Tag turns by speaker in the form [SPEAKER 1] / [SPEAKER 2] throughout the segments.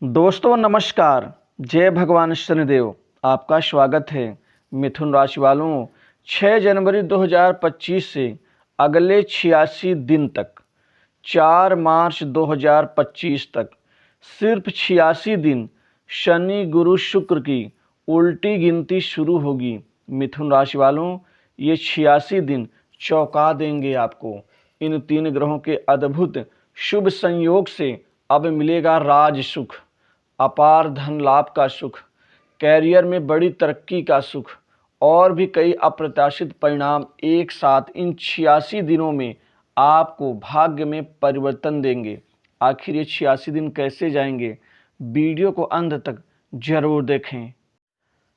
[SPEAKER 1] दोस्तों नमस्कार। जय भगवान शनिदेव। आपका स्वागत है। मिथुन राशि वालों, 6 जनवरी 2025 से अगले 86 दिन तक 4 मार्च 2025 तक सिर्फ 86 दिन शनि गुरु शुक्र की उल्टी गिनती शुरू होगी। मिथुन राशि वालों, ये 86 दिन चौंका देंगे आपको। इन 3 ग्रहों के अद्भुत शुभ संयोग से अब मिलेगा राज सुख, अपार धन लाभ का सुख, कैरियर में बड़ी तरक्की का सुख और भी कई अप्रत्याशित परिणाम एक साथ इन 86 दिनों में आपको भाग्य में परिवर्तन देंगे। आखिर ये 86 दिन कैसे जाएंगे, वीडियो को अंत तक जरूर देखें।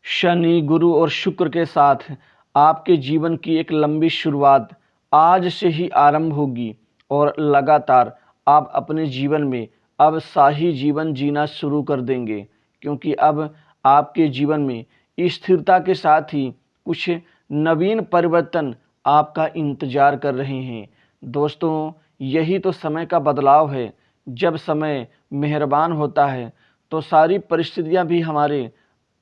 [SPEAKER 1] शनि गुरु और शुक्र के साथ आपके जीवन की एक लंबी शुरुआत आज से ही आरंभ होगी और लगातार आप अपने जीवन में अब शाही जीवन जीना शुरू कर देंगे, क्योंकि अब आपके जीवन में स्थिरता के साथ ही कुछ नवीन परिवर्तन आपका इंतजार कर रहे हैं। दोस्तों, यही तो समय का बदलाव है। जब समय मेहरबान होता है तो सारी परिस्थितियां भी हमारे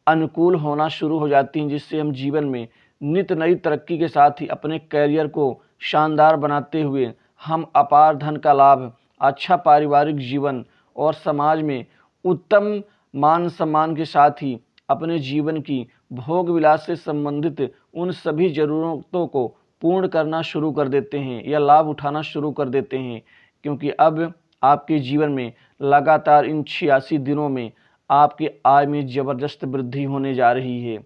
[SPEAKER 1] अनुकूल होना शुरू हो जाती हैं, जिससे हम जीवन में नित नई तरक्की के साथ ही अपने कैरियर को शानदार बनाते हुए हम अपार धन का लाभ, अच्छा पारिवारिक जीवन और समाज में उत्तम मान सम्मान के साथ ही अपने जीवन की भोग विलास से संबंधित उन सभी ज़रूरतों को पूर्ण करना शुरू कर देते हैं या लाभ उठाना शुरू कर देते हैं, क्योंकि अब आपके जीवन में लगातार इन 86 दिनों में आपकी आय में ज़बरदस्त वृद्धि होने जा रही है।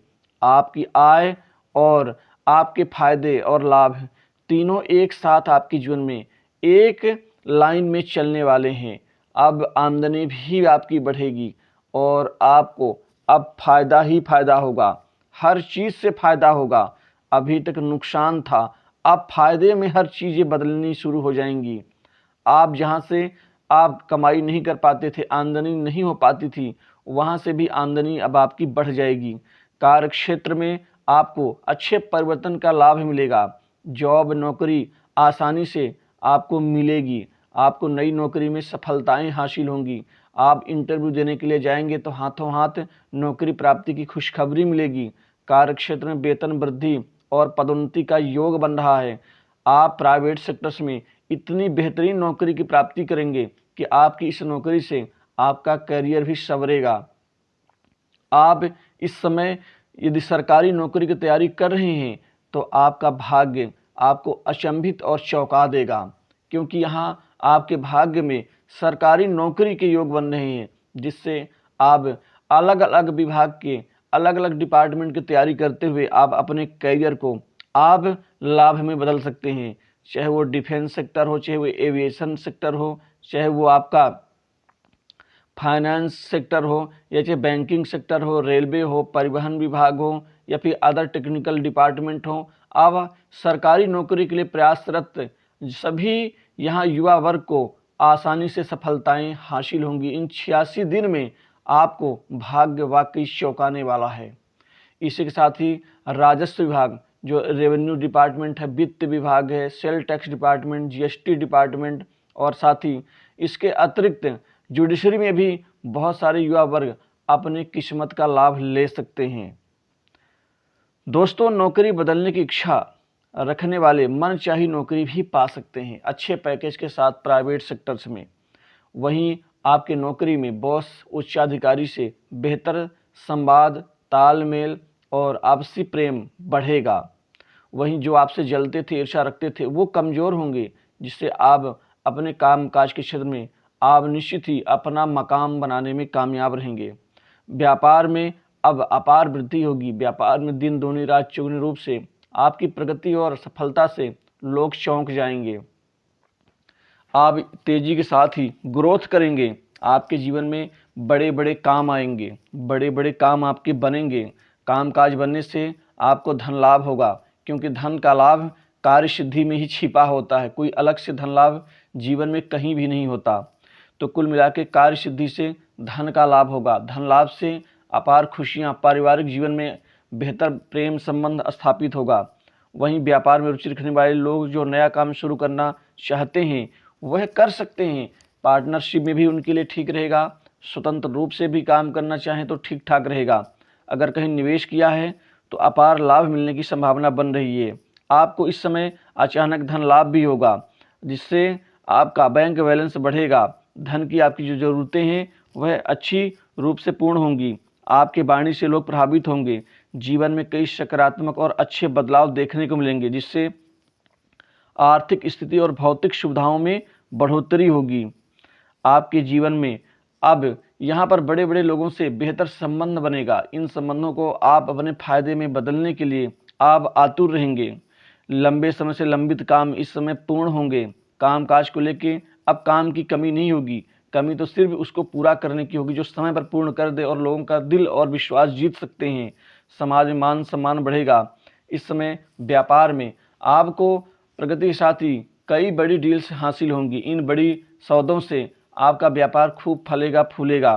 [SPEAKER 1] आपकी आय और आपके फायदे और लाभ तीनों एक साथ आपके जीवन में एक लाइन में चलने वाले हैं। अब आमदनी भी आपकी बढ़ेगी और आपको अब फायदा ही फायदा होगा, हर चीज़ से फायदा होगा। अभी तक नुकसान था, अब फायदे में हर चीज़ें बदलनी शुरू हो जाएंगी। आप जहाँ से आप कमाई नहीं कर पाते थे, आमदनी नहीं हो पाती थी, वहाँ से भी आमदनी अब आपकी बढ़ जाएगी। कार्य क्षेत्र में आपको अच्छे परिवर्तन का लाभ मिलेगा। जॉब नौकरी आसानी से आपको मिलेगी। आपको नई नौकरी में सफलताएं हासिल होंगी। आप इंटरव्यू देने के लिए जाएंगे तो हाथों हाथ नौकरी प्राप्ति की खुशखबरी मिलेगी। कार्य क्षेत्र में वेतन वृद्धि और पदोन्नति का योग बन रहा है। आप प्राइवेट सेक्टर्स में इतनी बेहतरीन नौकरी की प्राप्ति करेंगे कि आपकी इस नौकरी से आपका करियर भी संवरेगा। आप इस समय यदि सरकारी नौकरी की तैयारी कर रहे हैं तो आपका भाग्य आपको अचंभित और चौंका देगा, क्योंकि यहाँ आपके भाग्य में सरकारी नौकरी के योग बन रहे हैं, जिससे आप अलग अलग विभाग के अलग अलग डिपार्टमेंट की तैयारी करते हुए आप अपने करियर को आप लाभ में बदल सकते हैं। चाहे वो डिफेंस सेक्टर हो, चाहे वो एविएशन सेक्टर हो, चाहे वो आपका फाइनेंस सेक्टर हो, या चाहे बैंकिंग सेक्टर हो, रेलवे हो, परिवहन विभाग हो, या फिर अदर टेक्निकल डिपार्टमेंट हो। अब सरकारी नौकरी के लिए प्रयासरत सभी यहाँ युवा वर्ग को आसानी से सफलताएं हासिल होंगी। इन 86 दिन में आपको भाग्य वाकई चौंकाने वाला है। इसी के साथ ही राजस्व विभाग, जो रेवेन्यू डिपार्टमेंट है, वित्त विभाग है, sale tax department, GST department, और साथ ही इसके अतिरिक्त जुडिशरी में भी बहुत सारे युवा वर्ग अपनी किस्मत का लाभ ले सकते हैं। दोस्तों, नौकरी बदलने की इच्छा रखने वाले मनचाही नौकरी भी पा सकते हैं अच्छे पैकेज के साथ प्राइवेट सेक्टर्स में। वहीं आपके नौकरी में बॉस उच्चाधिकारी से बेहतर संवाद, तालमेल और आपसी प्रेम बढ़ेगा। वहीं जो आपसे जलते थे, ईर्ष्या रखते थे, वो कमज़ोर होंगे, जिससे आप अपने काम काज के क्षेत्र में आप निश्चित ही अपना मकाम बनाने में कामयाब रहेंगे। व्यापार में अब अपार वृद्धि होगी। व्यापार में दिन दूनी रात चौगुनी रूप से आपकी प्रगति और सफलता से लोग चौंक जाएंगे। आप तेजी के साथ ही ग्रोथ करेंगे। आपके जीवन में बड़े बड़े काम आएंगे, बड़े बड़े काम आपके बनेंगे। कामकाज बनने से आपको धन लाभ होगा, क्योंकि धन का लाभ कार्य सिद्धि में ही छिपा होता है। कोई अलग से धन लाभ जीवन में कहीं भी नहीं होता। तो कुल मिला के कार्य सिद्धि से धन का लाभ होगा। धन लाभ से अपार खुशियाँ, पारिवारिक जीवन में बेहतर प्रेम संबंध स्थापित होगा। वहीं व्यापार में रुचि रखने वाले लोग जो नया काम शुरू करना चाहते हैं वह कर सकते हैं। पार्टनरशिप में भी उनके लिए ठीक रहेगा। स्वतंत्र रूप से भी काम करना चाहें तो ठीक ठाक रहेगा। अगर कहीं निवेश किया है तो अपार लाभ मिलने की संभावना बन रही है। आपको इस समय अचानक धन लाभ भी होगा, जिससे आपका बैंक बैलेंस बढ़ेगा। धन की आपकी जो ज़रूरतें हैं वह अच्छी रूप से पूर्ण होंगी। आपके वाणी से लोग प्रभावित होंगे। जीवन में कई सकारात्मक और अच्छे बदलाव देखने को मिलेंगे, जिससे आर्थिक स्थिति और भौतिक सुविधाओं में बढ़ोतरी होगी। आपके जीवन में अब यहाँ पर बड़े बड़े लोगों से बेहतर संबंध बनेगा। इन संबंधों को आप अपने फायदे में बदलने के लिए आप आतुर रहेंगे। लंबे समय से लंबित काम इस समय पूर्ण होंगे। कामकाज को लेके अब काम की कमी नहीं होगी। कमी तो सिर्फ उसको पूरा करने की होगी जो समय पर पूर्ण कर दे और लोगों का दिल और विश्वास जीत सकते हैं। समाज में मान सम्मान बढ़ेगा। इस समय व्यापार में आपको प्रगति के साथ ही कई बड़ी डील्स हासिल होंगी। इन बड़ी सौदों से आपका व्यापार खूब फलेगा फूलेगा।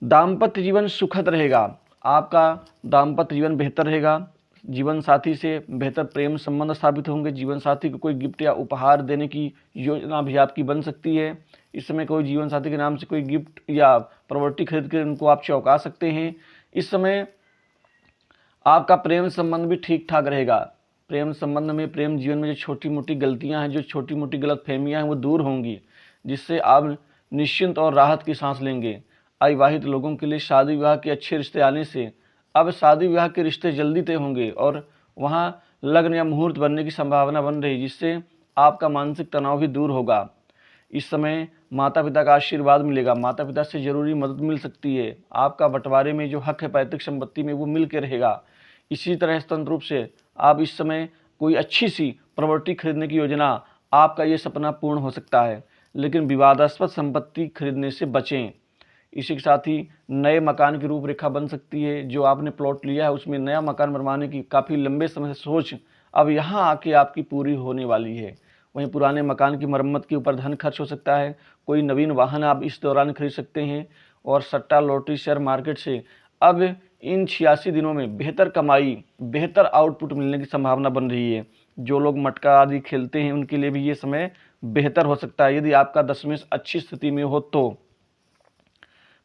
[SPEAKER 1] दाम्पत्य जीवन सुखद रहेगा। आपका दाम्पत्य जीवन बेहतर रहेगा। जीवन साथी से बेहतर प्रेम संबंध स्थापित होंगे। जीवन साथी को कोई गिफ्ट या उपहार देने की योजना भी आपकी बन सकती है। इस समय कोई जीवन साथी के नाम से कोई गिफ्ट या प्रॉपर्टी खरीद कर उनको आप चौंका सकते हैं। इस समय आपका प्रेम संबंध भी ठीक ठाक रहेगा। प्रेम संबंध में, प्रेम जीवन में जो छोटी मोटी गलतियां हैं, जो छोटी मोटी गलतफहमियां हैं, वो दूर होंगी, जिससे आप निश्चिंत और राहत की सांस लेंगे। अविवाहित लोगों के लिए शादी विवाह के अच्छे रिश्ते आने से अब शादी विवाह के रिश्ते जल्दी तय होंगे और वहां लग्न या मुहूर्त बनने की संभावना बन रही, जिससे आपका मानसिक तनाव भी दूर होगा। इस समय माता पिता का आशीर्वाद मिलेगा। माता पिता से जरूरी मदद मिल सकती है। आपका बंटवारे में जो हक है पैतृक संपत्ति में, वो मिल के रहेगा। इसी तरह स्वतंत्र रूप से आप इस समय कोई अच्छी सी प्रॉपर्टी खरीदने की योजना, आपका ये सपना पूर्ण हो सकता है। लेकिन विवादास्पद संपत्ति खरीदने से बचें। इसी के साथ ही नए मकान की रूपरेखा बन सकती है। जो आपने प्लॉट लिया है उसमें नया मकान बनवाने की काफ़ी लंबे समय से सोच अब यहाँ आके आपकी पूरी होने वाली है। वहीं पुराने मकान की मरम्मत के ऊपर धन खर्च हो सकता है। कोई नवीन वाहन आप इस दौरान खरीद सकते हैं। और सट्टा, लॉटरी, शेयर मार्केट से अब इन 86 दिनों में बेहतर कमाई, बेहतर आउटपुट मिलने की संभावना बन रही है। जो लोग मटका आदि खेलते हैं उनके लिए भी ये समय बेहतर हो सकता है, यदि आपका दशमेश अच्छी स्थिति में हो तो।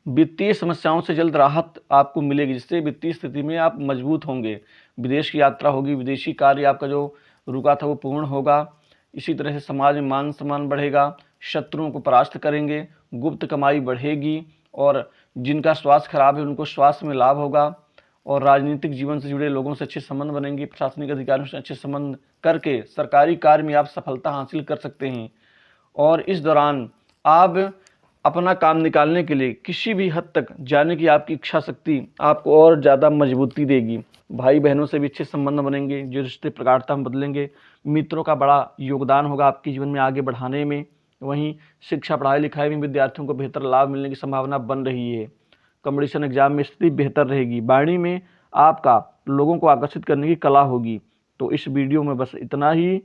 [SPEAKER 1] वित्तीय समस्याओं से जल्द राहत आपको मिलेगी, जिससे वित्तीय स्थिति में आप मजबूत होंगे। विदेश की यात्रा होगी। विदेशी कार्य आपका जो रुका था वो पूर्ण होगा। इसी तरह से समाज में मान सम्मान बढ़ेगा। शत्रुओं को परास्त करेंगे। गुप्त कमाई बढ़ेगी। और जिनका स्वास्थ्य खराब है उनको स्वास्थ्य में लाभ होगा। और राजनीतिक जीवन से जुड़े लोगों से अच्छे संबंध बनेंगे। प्रशासनिक अधिकारियों से अच्छे संबंध करके सरकारी कार्य में आप सफलता हासिल कर सकते हैं। और इस दौरान आप अपना काम निकालने के लिए किसी भी हद तक जाने की आपकी इच्छा शक्ति आपको और ज़्यादा मजबूती देगी। भाई बहनों से भी अच्छे संबंध बनेंगे, जो रिश्ते प्रगाढ़ता में बदलेंगे। मित्रों का बड़ा योगदान होगा आपके जीवन में आगे बढ़ाने में। वहीं शिक्षा, पढ़ाई लिखाई में विद्यार्थियों को बेहतर लाभ मिलने की संभावना बन रही है। कॉम्पिटिशन एग्जाम में स्थिति बेहतर रहेगी। वाणी में आपका लोगों को आकर्षित करने की कला होगी। तो इस वीडियो में बस इतना ही।